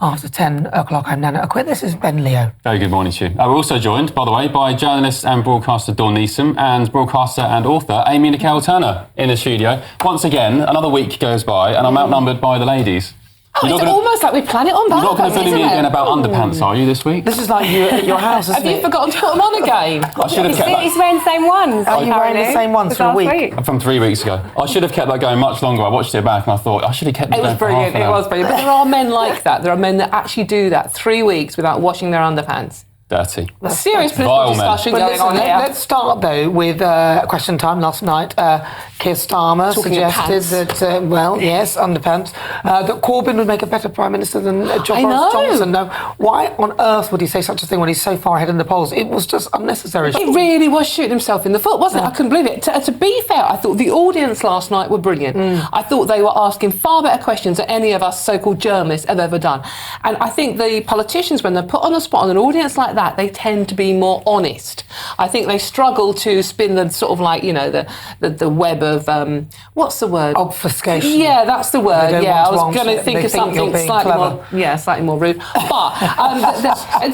after 10 o'clock. I'm Nana Acquit. This is Ben Leo. Very good morning to you. We're also joined, by the way, by journalist and broadcaster Dawn Neesom and broadcaster and author Amy Nickell-Turner in the studio. Once again, another week goes by and I'm outnumbered by the ladies. Oh, it's almost like we plan it on back. You're not going to fill me again about underpants, are you, this week? This is like you at your house, isn't it? Have you forgotten to put them on again? I should have kept that. He's wearing the same ones. Are you wearing the same ones for a week? From 3 weeks ago. I should have kept that going much longer. I watched it back and I thought, I should have kept it going for half an hour. It was brilliant. But there are men like that. There are men that actually do that 3 weeks without washing their underpants. Dirty. There's serious political discussion going on here. Let's start, though, with question time last night. Keir Starmer suggested that, yes, underpants, that Corbyn would make a better Prime Minister than Boris Johnson. No, why on earth would he say such a thing when he's so far ahead in the polls? It was just unnecessary. It really was shooting himself in the foot, wasn't it? I couldn't believe it. To be fair, I thought the audience last night were brilliant. I thought they were asking far better questions than any of us so-called journalists have ever done. And I think the politicians, when they're put on the spot on an audience like that, they tend to be more honest. I think they struggle to spin the sort of like, you know, the web of, what's the word? Obfuscation. Yeah, that's the word. Yeah, I was going to think of something slightly more rude. But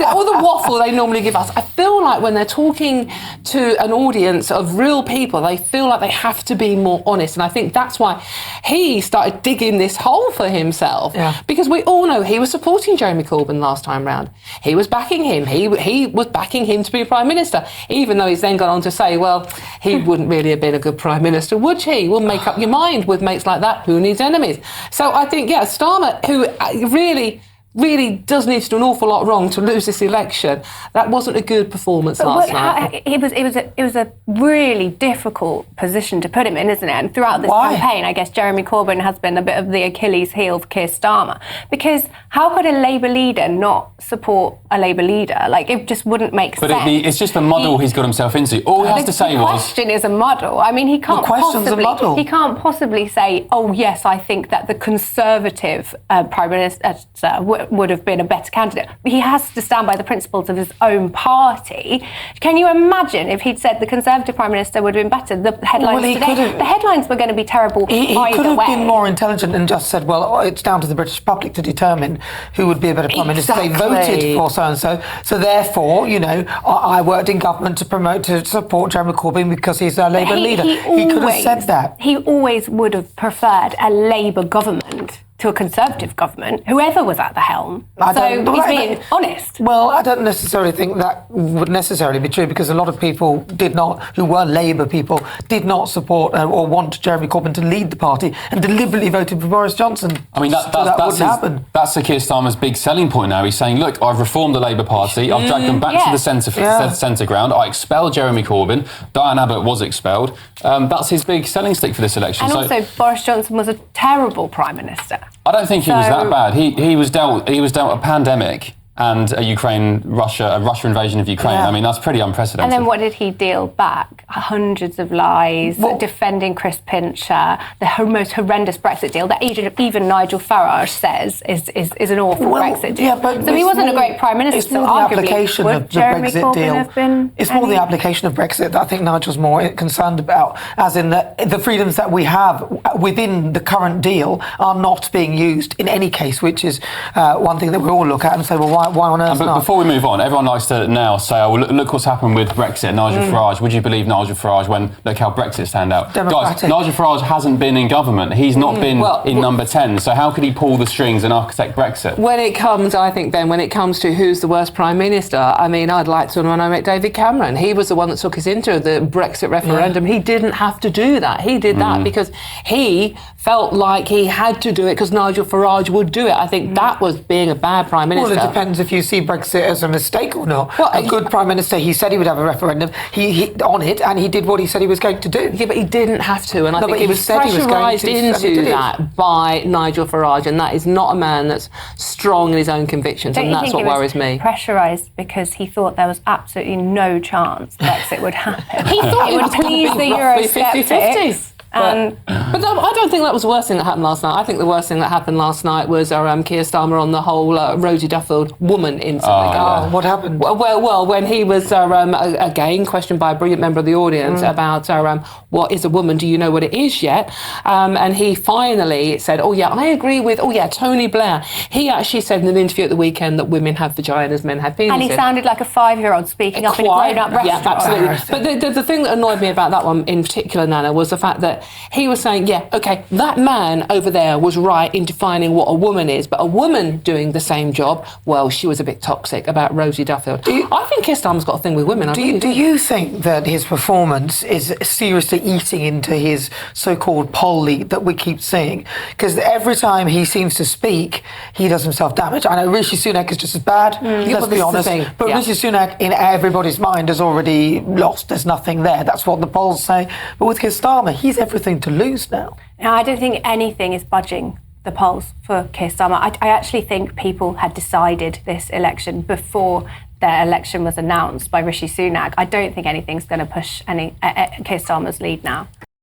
all the waffle they normally give us, I feel like when they're talking to an audience of real people, they feel like they have to be more honest. And I think that's why he started digging this hole for himself. Yeah. Because we all know he was supporting Jeremy Corbyn last time round. He was backing him. He was backing him to be Prime Minister, even though he's then gone on to say, well, he wouldn't really have been a good Prime Minister, would he? Well, make up your mind with mates like that. Who needs enemies? So I think, yeah, Starmer, who really does need to do an awful lot wrong to lose this election. That wasn't a good performance last night. It was a really difficult position to put him in, isn't it? And throughout this campaign, I guess Jeremy Corbyn has been a bit of the Achilles heel for Keir Starmer. Because how could a Labour leader not support a Labour leader? Like, it just wouldn't make sense. But it's just a muddle he's got himself into. All he has to say was... The question is a muddle. I mean, he can't possibly say, oh, yes, I think that the Conservative Prime Minister would have been a better candidate. He has to stand by the principles of his own party. Can you imagine if he'd said the Conservative Prime Minister would have been better? The headlines the headlines were going to be terrible He could have been more intelligent and just said, well, it's down to the British public to determine who would be a better Prime Minister. They voted for so-and-so. So therefore, you know, I worked in government to support Jeremy Corbyn because he's a Labour leader. He could have said that. He always would have preferred a Labour government to a Conservative government, whoever was at the helm. So he's being honest. Well, I don't necessarily think that would necessarily be true, because a lot of people who were Labour people, did not support or want Jeremy Corbyn to lead the party and deliberately voted for Boris Johnson. I mean, that wouldn't happen. That's Keir Starmer's big selling point now. He's saying, look, I've reformed the Labour Party, I've dragged them back to the centre ground, I expelled Jeremy Corbyn, Diane Abbott was expelled. That's his big selling stick for this election. And also, Boris Johnson was a terrible Prime Minister. I don't think he was that bad. He was dealt a pandemic and a Russia invasion of Ukraine. I mean, that's pretty unprecedented. And then what did he deal back? Hundreds of lies, defending Chris Pincher, the most horrendous Brexit deal that even Nigel Farage says is an awful Brexit deal. Yeah, but so he wasn't a great Prime Minister. It's more the application of the Brexit deal. It's more the application of Brexit that I think Nigel's more concerned about, as in the freedoms that we have within the current deal are not being used in any case, which is one thing that we all look at and say, well, why on earth not? But before we move on, everyone likes to now say, oh, well, look what's happened with Brexit, Nigel Farage. Would you believe Nigel Farage when look how Brexit stand out? Guys, Nigel Farage hasn't been in government. He's not been in number 10. So how could he pull the strings and architect Brexit? When it comes, I think, Ben, when it comes to who's the worst Prime Minister, I mean, I'd like to nominate David Cameron. He was the one that took us into the Brexit referendum. He didn't have to do that. He did that because he felt like he had to do it because Nigel Farage would do it. I think that was being a bad Prime Minister. Well, it depends if you see Brexit as a mistake or not. Well, a good Prime Minister, he said he would have a referendum, he on it, and he did what he said he was going to do. Yeah, but he didn't have to, and I think he was pressurised into that by Nigel Farage, and that is not a man that's strong in his own convictions, and that's what worries me. Pressurised because he thought there was absolutely no chance Brexit would happen. He thought it would please the Eurosceptics. But I don't think that was the worst thing that happened last night. I think the worst thing that happened last night was Keir Starmer on the whole Rosie Duffield woman incident. What happened? Well, when he was again questioned by a brilliant member of the audience about what is a woman, do you know what it is yet? And he finally said, oh yeah, I agree with, Tony Blair. He actually said in an interview at the weekend that women have vaginas, men have penises. And he sounded like a 5-year-old speaking up in a grown-up restaurant. Yeah, absolutely. But the thing that annoyed me about that one in particular, Nana, was the fact that he was saying, that man over there was right in defining what a woman is, but a woman doing the same job, well, she was a bit toxic about Rosie Duffield. I think Keir Starmer's got a thing with women. Do you think that his performance is seriously eating into his so-called poll lead that we keep seeing? Because every time he seems to speak, he does himself damage. I know Rishi Sunak is just as bad, let's be honest, but Rishi Sunak in everybody's mind has already lost. There's nothing there. That's what the polls say. But with Keir Starmer, he's everything to lose now. No, I don't think anything is budging the polls for Keir Starmer. I actually think people had decided this election before their election was announced by Rishi Sunak. I don't think anything's going to push Keir Starmer's lead now.